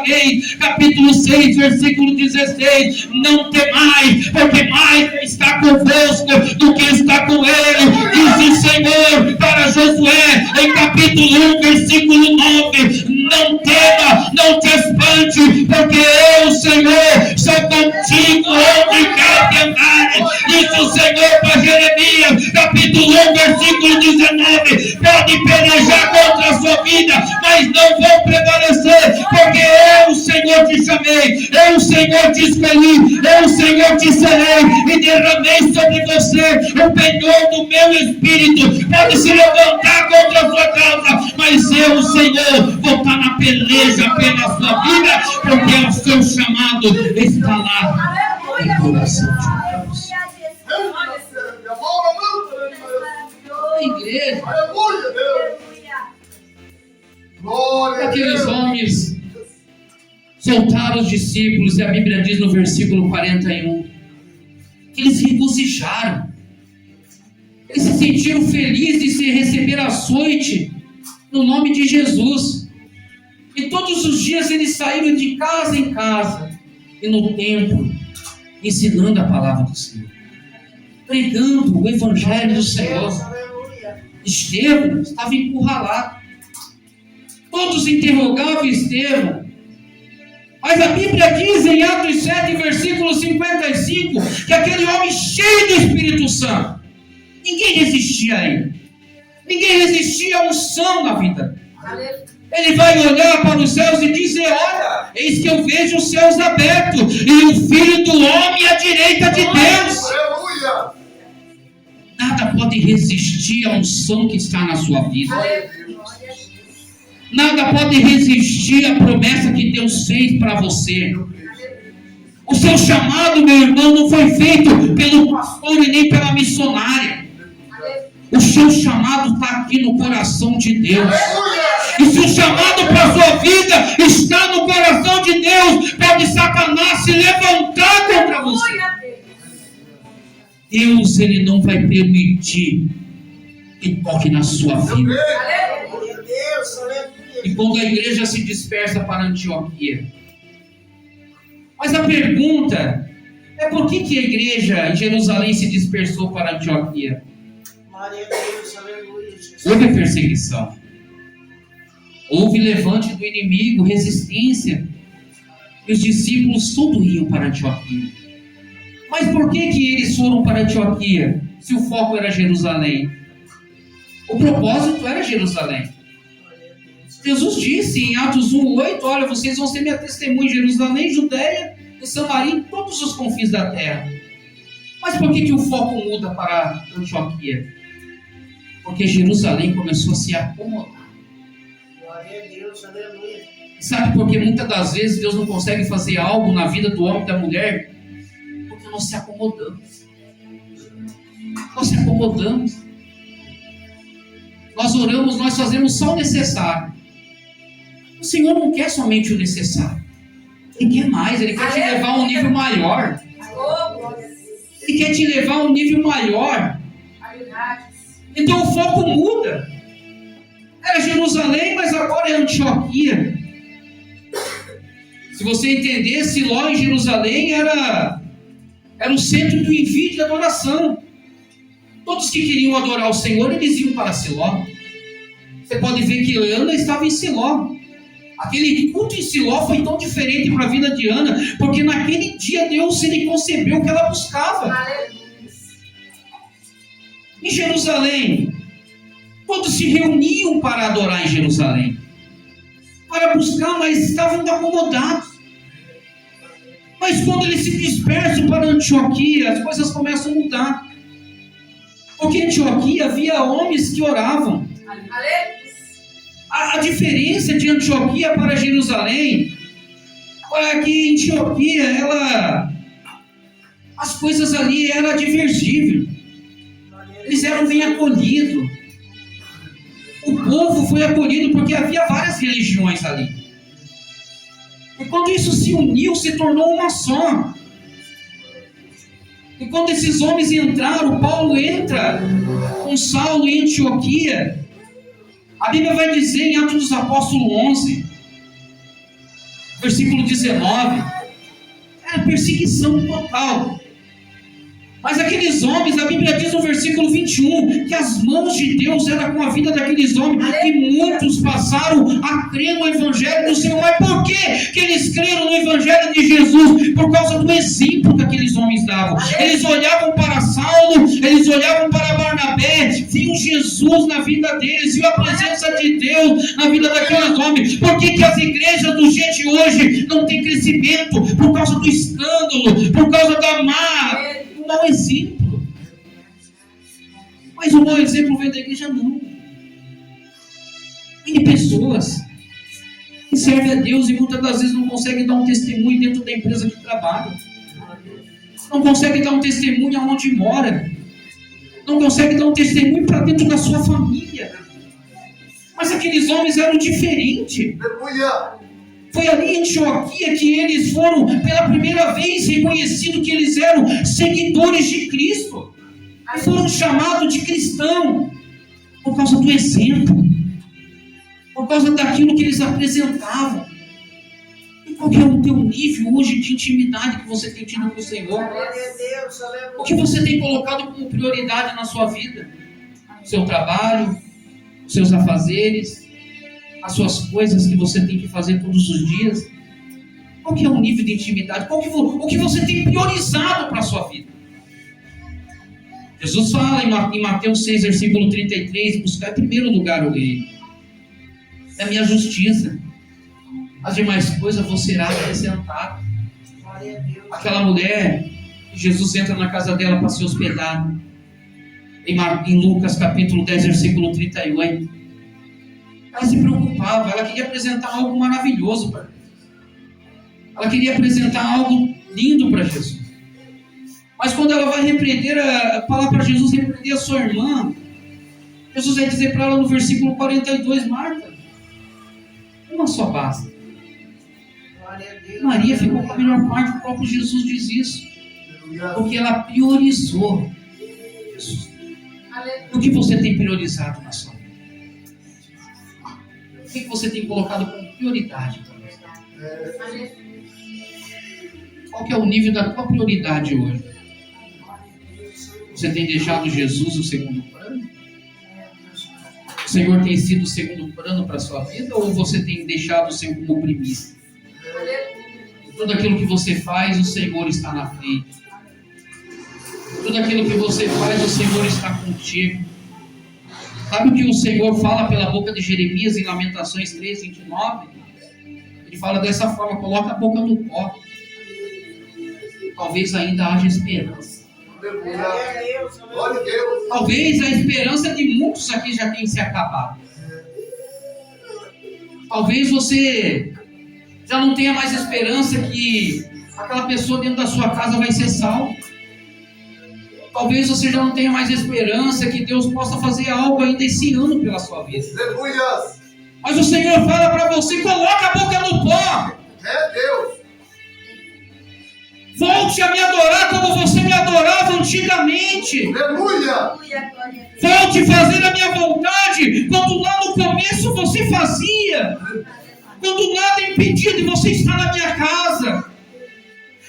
Reis, capítulo 6, versículo 16: não temais, porque mais está convosco do que está com ele. Disse o Senhor para Josué em capítulo 1, versículo 9: não tema, não te espante, porque eu, Senhor, sou contigo onde quer que andares. Disse o Senhor para Jeremias, capítulo 1, versículo 19: pode pelejar contra a sua vida, mas não vou prevalecer, porque eu, Senhor, te chamei, eu, Senhor, te escolhi, eu, Senhor, te selei e derramei sobre você o penhor do meu espírito. Pode se levantar contra a sua causa, mas eu, Senhor, vou estar na peleja pela sua vida, porque o seu chamado está lá no coração de Deus. Igreja, aqueles homens soltaram os discípulos, e a Bíblia diz no versículo 41 que eles se regozijaram, eles se sentiram felizes de receber açoite no nome de Jesus. E todos os dias eles saíram de casa em casa e no templo, ensinando a palavra do Senhor, pregando o evangelho do Senhor. Estevão estava encurralado. Todos interrogavam Estevão. Mas a Bíblia diz em Atos 7, versículo 55, que aquele homem cheio do Espírito Santo, ninguém resistia a ele. Ninguém resistia a unção na vida. Ele vai olhar para os céus e dizer: olha, eis que eu vejo os céus abertos e o Filho do Homem à direita de Deus. Nada pode resistir à unção que está na sua vida. Nada pode resistir à promessa que Deus fez para você. O seu chamado, meu irmão, não foi feito pelo pastor e nem pela missionária. O seu chamado está aqui no coração de Deus. E se o chamado para a sua vida está no coração de Deus, pode Satanás se levantar contra você. Deus, ele não vai permitir que toque na sua vida. E quando a igreja se dispersa para Antioquia, mas a pergunta é: por que a igreja em Jerusalém se dispersou para Antioquia? Houve perseguição, houve levante do inimigo, resistência, e os discípulos tudo iam para Antioquia. Mas por que eles foram para Antioquia, se o foco era Jerusalém? O propósito era Jerusalém. Jesus disse em Atos 1:8: olha, vocês vão ser minha testemunha em Jerusalém, Judeia e Samaria, em todos os confins da terra. Mas por que o foco muda para Antioquia? Porque Jerusalém começou a se acomodar. Glória a Deus, aleluia. Sabe por que muitas das vezes Deus não consegue fazer algo na vida do homem e da mulher? Porque nós se acomodamos. Nós se acomodamos. Nós oramos, nós fazemos só o necessário. O Senhor não quer somente o necessário. Ele quer mais, Ele quer te levar a um nível maior. Ele quer te levar a um nível maior. Então o foco muda. Era Jerusalém, mas agora é Antioquia. Se você entender, Siló em Jerusalém era o centro do envio de adoração. Todos que queriam adorar o Senhor, eles iam para Siló. Você pode ver que Ana estava em Siló. Aquele culto em Siló foi tão diferente para a vida de Ana, porque naquele dia Deus ele concebeu o que ela buscava. Em Jerusalém, todos se reuniam para adorar em Jerusalém, para buscar, mas estavam acomodados. Mas quando eles se dispersam para Antioquia, as coisas começam a mudar. Porque em Antioquia havia homens que oravam. A diferença de Antioquia para Jerusalém é que em Antioquia as coisas ali eram divergíveis. Eles eram bem acolhidos. O povo foi acolhido porque havia várias religiões ali. E quando isso se uniu, se tornou uma só. E quando esses homens entraram, Paulo entra com Saulo em Antioquia. A Bíblia vai dizer em Atos dos Apóstolos 11, versículo 19, era perseguição total. Mas aqueles homens, a Bíblia diz no versículo 21, que as mãos de Deus eram com a vida daqueles homens, e muitos passaram a crer no Evangelho do Senhor. Mas por que eles creram no Evangelho de Jesus? Por causa do exemplo que aqueles homens davam. Eles olhavam para Saulo, eles olhavam para Barnabé, viam Jesus na vida deles, viam a presença de Deus na vida daqueles homens. Por que as igrejas dos dias de hoje não têm crescimento? Por causa do escândalo, por causa da má... mau exemplo. Mas o mau exemplo vem da igreja? Não. Tem pessoas que servem a Deus e muitas das vezes não conseguem dar um testemunho dentro da empresa que trabalha. Não conseguem dar um testemunho aonde mora. Não conseguem dar um testemunho para dentro da sua família. Mas aqueles homens eram diferentes. Foi ali em Antioquia que eles foram, pela primeira vez, reconhecidos que eles eram seguidores de Cristo. E foram chamados de cristão por causa do exemplo, por causa daquilo que eles apresentavam. E qual que é o teu nível hoje de intimidade que você tem tido com o Senhor? O que você tem colocado como prioridade na sua vida? O seu trabalho, os seus afazeres, as suas coisas que você tem que fazer todos os dias. Qual que é o nível de intimidade? O que você tem priorizado para a sua vida? Jesus fala em Mateus 6, versículo 33, buscar em primeiro lugar o reino, é a minha justiça, as demais coisas vos será acrescentado. Aquela mulher, Jesus entra na casa dela para se hospedar, em Lucas capítulo 10, versículo 38, ela se preocupava, ela queria apresentar algo maravilhoso para Deus. Ela queria apresentar algo lindo para Jesus. Mas quando ela vai falar para Jesus, repreender a sua irmã, Jesus vai dizer para ela no versículo 42, Marta, uma só basta. Maria ficou com a melhor parte, o próprio Jesus diz isso. Porque ela priorizou Jesus. O que você tem priorizado na sua vida? O que você tem colocado como prioridade para você? Qual que é o nível da tua prioridade hoje? Você tem deixado Jesus o segundo plano? O Senhor tem sido o segundo plano para a sua vida? Ou você tem deixado o Senhor como primícia? Tudo aquilo que você faz, o Senhor está na frente. Tudo aquilo que você faz, o Senhor está contigo. Sabe o que o Senhor fala pela boca de Jeremias em Lamentações 3, 29? Ele fala dessa forma: coloca a boca no pó. Talvez ainda haja esperança. Talvez a esperança de muitos aqui já tenha se acabado. Talvez você já não tenha mais esperança que aquela pessoa dentro da sua casa vai ser salva. Talvez você já não tenha mais esperança que Deus possa fazer algo ainda esse ano pela sua vida. Mas o Senhor fala para você: coloca a boca no pó. É Deus. Volte a me adorar como você me adorava antigamente. Aleluia. Volte a fazer a minha vontade quando lá no começo você fazia. Quando nada impedia de você estar na minha casa.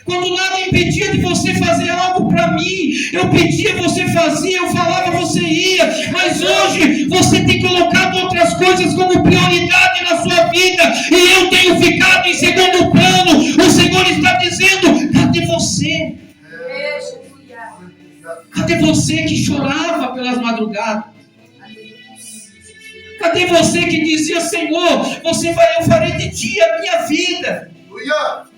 Quando nada impedia de você fazer algo para mim. Eu pedia, você fazia, eu falava, você ia. Mas hoje você tem colocado outras coisas como prioridade na sua vida. E eu Cadê você que chorava pelas madrugadas? Cadê você que dizia, Senhor, eu farei de ti a minha vida? Aleluia.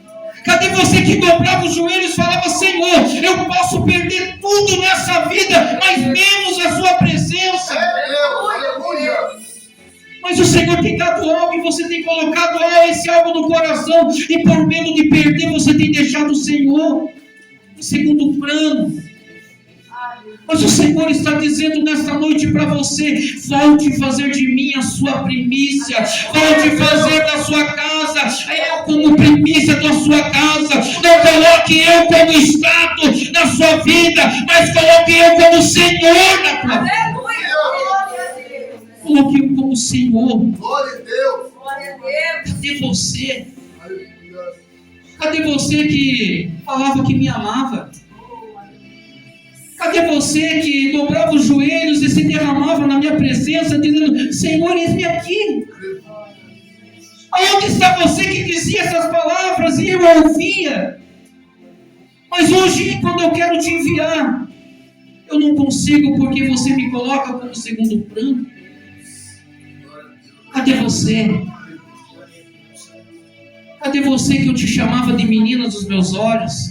Cadê você que dobrava os joelhos e falava, Senhor, eu posso perder tudo nessa vida, mas menos a sua presença? Aleluia. Mas o Senhor tem dado algo e você tem colocado esse algo no coração, e por medo de perder você tem deixado o Senhor em segundo plano. Mas o Senhor está dizendo nesta noite para você, volte a fazer de mim a sua primícia, volte a fazer da sua casa, eu como primícia da sua casa. Não coloque eu como status na sua vida, mas coloque eu como Senhor na tua vida. Coloque eu como Senhor. Glória a Deus. Cadê você? Cadê você que falava que me amava? Cadê você que dobrava os joelhos e se derramava na minha presença, dizendo, Senhor, eis-me aqui? Aonde está você que dizia essas palavras e eu ouvia? Mas hoje, quando eu quero te enviar, eu não consigo porque você me coloca como segundo plano. Cadê você? Cadê você que eu te chamava de menina dos meus olhos?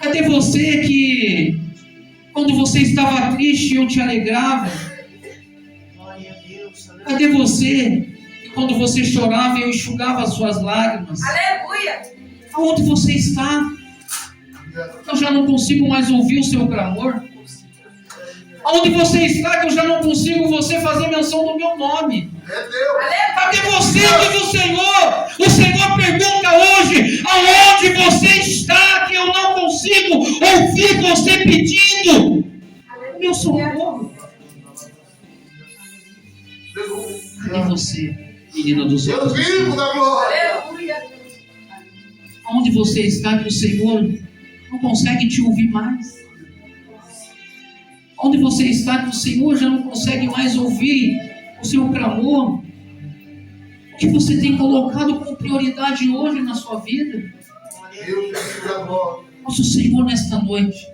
Cadê você que, quando você estava triste, eu te alegrava? Cadê você que, quando você chorava, eu enxugava as suas lágrimas? Aleluia! Aonde você está? Eu já não consigo mais ouvir o seu clamor. Aonde você está que eu já não consigo você fazer menção do meu nome? Cadê você, diz o Senhor? O Senhor pergunta hoje, aonde você está que eu não consigo ouvir você pedindo o meu socorro? Cadê você, menina dos olhos? Aleluia! Aonde você está que o Senhor não consegue te ouvir mais? Onde você está que o Senhor já não consegue mais ouvir o seu clamor? O que você tem colocado como prioridade hoje na sua vida? Mas o Senhor nesta noite,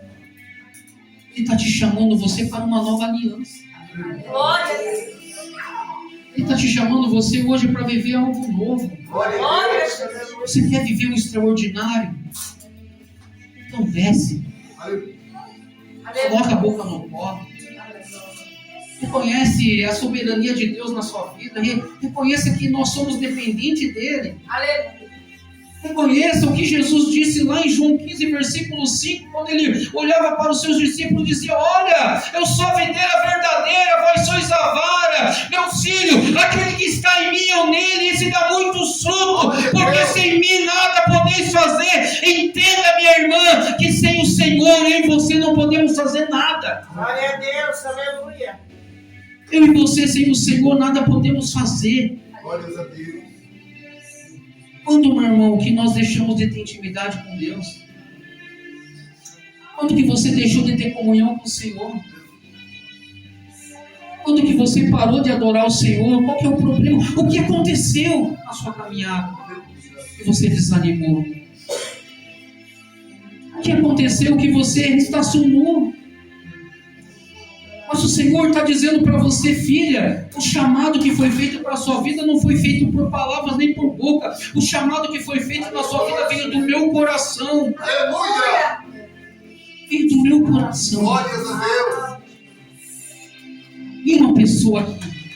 Ele está te chamando você para uma nova aliança. Glória! Ele está te chamando você hoje para viver algo novo. Glória! Você quer viver o extraordinário? Então desce. Coloca a boca no pó. Reconhece a soberania de Deus na sua vida. Reconheça que nós somos dependentes dEle. Aleluia! Reconheça o que Jesus disse lá em João 15, versículo 5, quando Ele olhava para os seus discípulos e dizia, olha, eu sou a videira verdadeira, vós sois a vara. Meu filho, aquele que está em mim ou nele, esse dá muito fruto, porque sem mim nada podeis fazer. Entenda, minha irmã, que sem o Senhor, eu e você não podemos fazer nada. Glória a Deus, aleluia. Eu e você, sem o Senhor, nada podemos fazer. Glória a Deus. Quando, meu irmão, que nós deixamos de ter intimidade com Deus? Quando que você deixou de ter comunhão com o Senhor? Quando que você parou de adorar o Senhor? Qual que é o problema? O que aconteceu na sua caminhada? Que você desanimou? O que aconteceu que você estacionou? Mas o Senhor está dizendo para você, filha, o chamado que foi feito para a sua vida não foi feito por palavras nem por boca. O chamado que foi feito na sua vida veio do meu coração. Aleluia. Veio do meu coração. Glória a Deus. E uma pessoa aqui.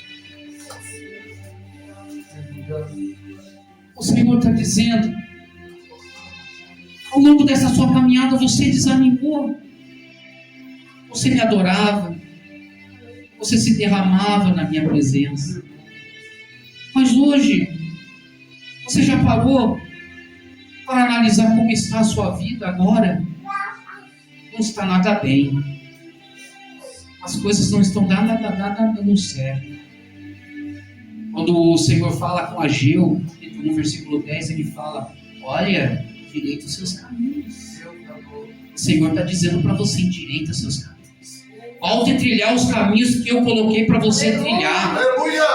O Senhor está dizendo, ao longo dessa sua caminhada você desanimou. Você me adorava. Você se derramava na minha presença. Mas hoje, você já parou para analisar como está a sua vida agora? Não está nada bem. As coisas não estão nada dando certo. Quando o Senhor fala com Ageu, no versículo 10, ele fala, olha, direita os seus caminhos. O Senhor está dizendo para você, endireita seus caminhos. Volte a trilhar os caminhos que eu coloquei para você trilhar.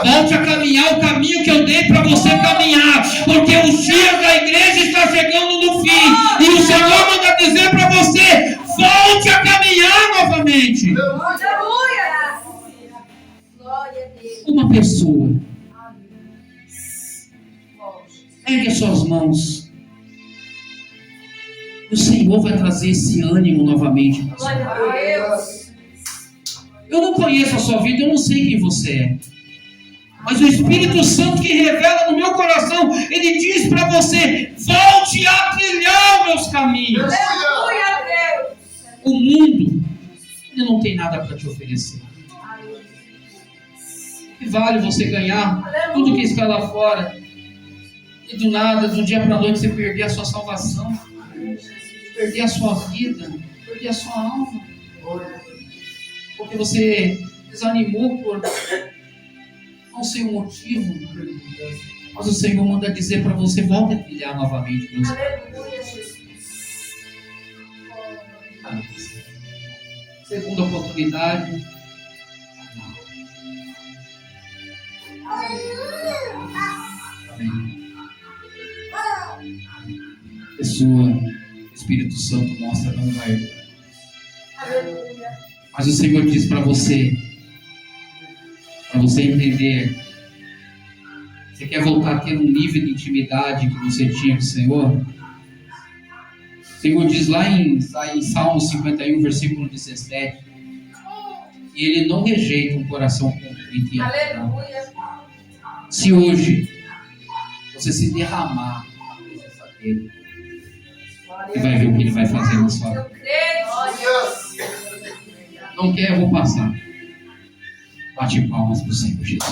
Volte a caminhar o caminho que eu dei para você caminhar. Porque os dias da igreja estão chegando no fim. E o Senhor manda dizer para você, volte a caminhar novamente. Aleluia. Glória a Deus. Uma pessoa. Ergue as suas mãos. O Senhor vai trazer esse ânimo novamente na sua vida. Glória a Deus. Eu não conheço a sua vida, eu não sei quem você é. Mas o Espírito Santo que revela no meu coração, ele diz para você: volte a trilhar os meus caminhos. Aleluia a Deus. O mundo, ele não tem nada para te oferecer. Que vale você ganhar tudo que está lá fora e do nada, do dia para a noite, você perder a sua salvação, perder a sua vida, perder a sua alma, porque você desanimou por não sei o motivo. Mas o Senhor manda dizer para você: volte a trilhar novamente, meus Aleluia, Jesus. caminhos. Segunda oportunidade. Amém. Pessoa, o Espírito Santo mostra não vai. Aleluia. Mas o Senhor diz para você entender. Você quer voltar a ter um nível de intimidade que você tinha com o Senhor? O Senhor diz lá em Salmo 51, versículo 17, que Ele não rejeita um coração contrito e arrependido. Aleluia. Se hoje você se derramar na presença dEle, você vai ver o que Ele vai fazer na sua Eu vida. creio. Não quer, eu vou passar. Bate palmas para o Senhor Jesus.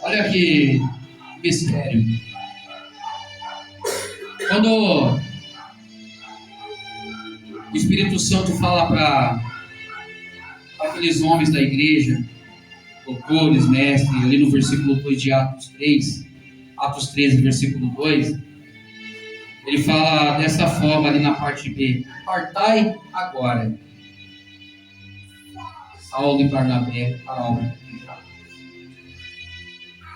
Olha que mistério. Quando o Espírito Santo fala para aqueles homens da igreja, doutores, mestres, ali no versículo 2 de Atos 13, versículo 2, ele fala dessa forma ali na parte B: partai agora, Saulo e Barnabé, para a obra.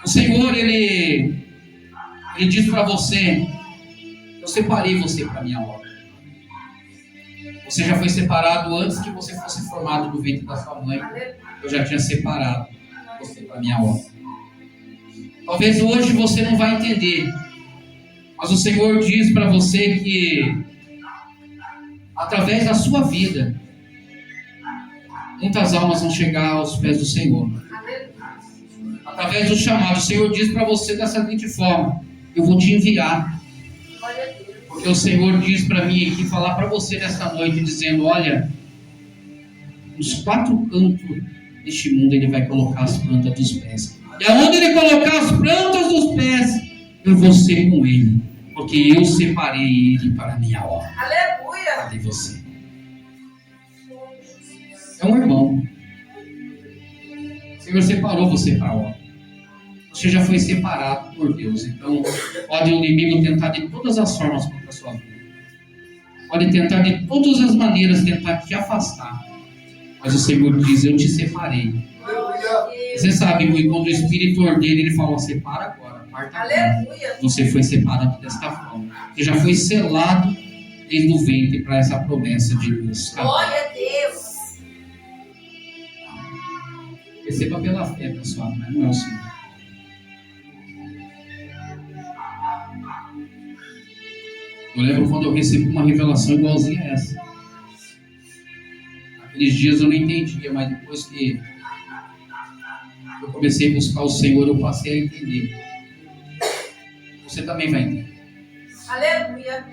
O Senhor, Ele diz para você: eu separei você para a minha obra. Você já foi separado antes que você fosse formado no ventre da sua mãe. Eu já tinha separado você para a minha obra. Talvez hoje você não vai entender, mas o Senhor diz para você que através da sua vida muitas almas vão chegar aos pés do Senhor. Através do chamado, o Senhor diz para você da seguinte forma: eu vou te enviar. Porque o Senhor diz para mim aqui, falar para você nesta noite, dizendo: olha, nos quatro cantos deste mundo Ele vai colocar as plantas dos pés. E aonde Ele colocar as plantas dos pés, eu vou ser com Ele. Porque eu separei Ele para a minha obra. Aleluia. Cadê você? É um irmão. O Senhor separou você para a obra. Você já foi separado por Deus. Então, pode o inimigo tentar de todas as formas contra a sua vida. Pode tentar de todas as maneiras tentar te afastar. Mas o Senhor diz: eu te separei. Você sabe que quando o Espírito ordeia, Ele fala: separa agora, parta agora. Aleluia. Você foi separado desta forma. Você já foi selado desde o ventre para essa promessa de Deus. Glória a Deus. Receba pela fé, pessoal, mas não é o Senhor. Eu lembro quando eu recebi uma revelação igualzinha a essa. Aqueles dias eu não entendia, mas depois que eu comecei a buscar o Senhor, eu passei a entender. Você também vai entender. Aleluia.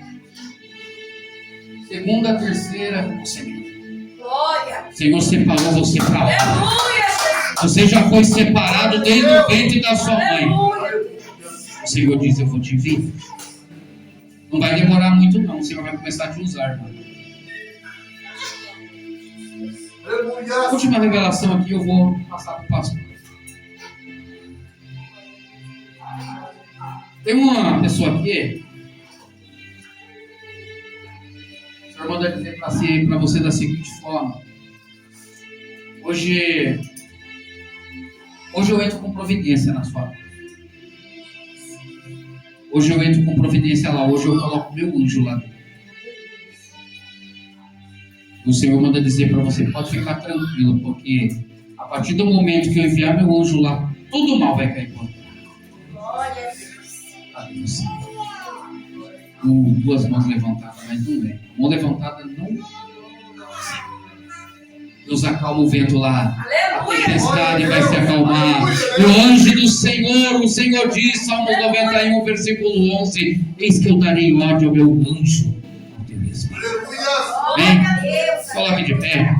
Segunda, terceira, você entende. Glória. O Senhor separou você para a obra. Aleluia, Jesus. Você já foi separado desde o ventre da sua mãe. Aleluia. O Senhor diz: eu vou te enviar. Não vai demorar muito não, o Senhor vai começar a te usar, irmão. A última revelação aqui eu vou passar para o pastor. Tem uma pessoa aqui, o Senhor manda dizer para você da seguinte forma: hoje eu entro com providência na sua vida. Hoje eu entro com providência lá. Hoje eu coloco meu anjo lá. O Senhor manda dizer para você, pode ficar tranquilo, porque a partir do momento que eu enviar meu anjo lá, tudo mal vai cair por terra. Glória a Deus. Deus. Com duas mãos levantadas, mas não é. Mão levantada não. Deus acalma o vento lá. A Aleluia. tempestade vai se acalmar. O anjo do Senhor, o Senhor diz, Salmo 91, versículo 11: eis que eu darei ordem ao meu anjo ao teu respeito. Aleluia. Glória a Deus. Coloque de pé.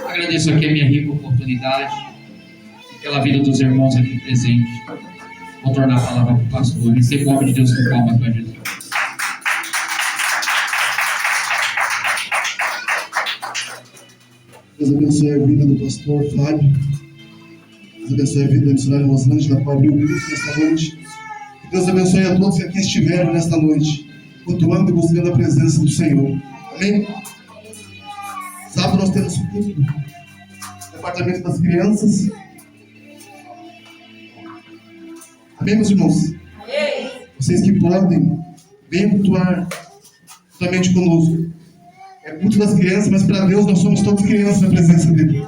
Agradeço aqui a minha rica oportunidade, pela vida dos irmãos aqui presentes. Vou tornar a palavra para o pastor. Receba o homem de Deus com palmas para Jesus. Deus abençoe a vida do pastor Flávio. Deus abençoe a vida da missionária Rosângela, qual abriu o grito nesta noite. Que Deus abençoe a todos que aqui estiveram nesta noite, cultuando e buscando a presença do Senhor. Amém? Sábado nós temos culto, departamento das crianças. Amém, meus irmãos? Ei. Vocês que podem, venham cultuar juntamente conosco. É culto das crianças, mas para Deus nós somos todos crianças na presença dele.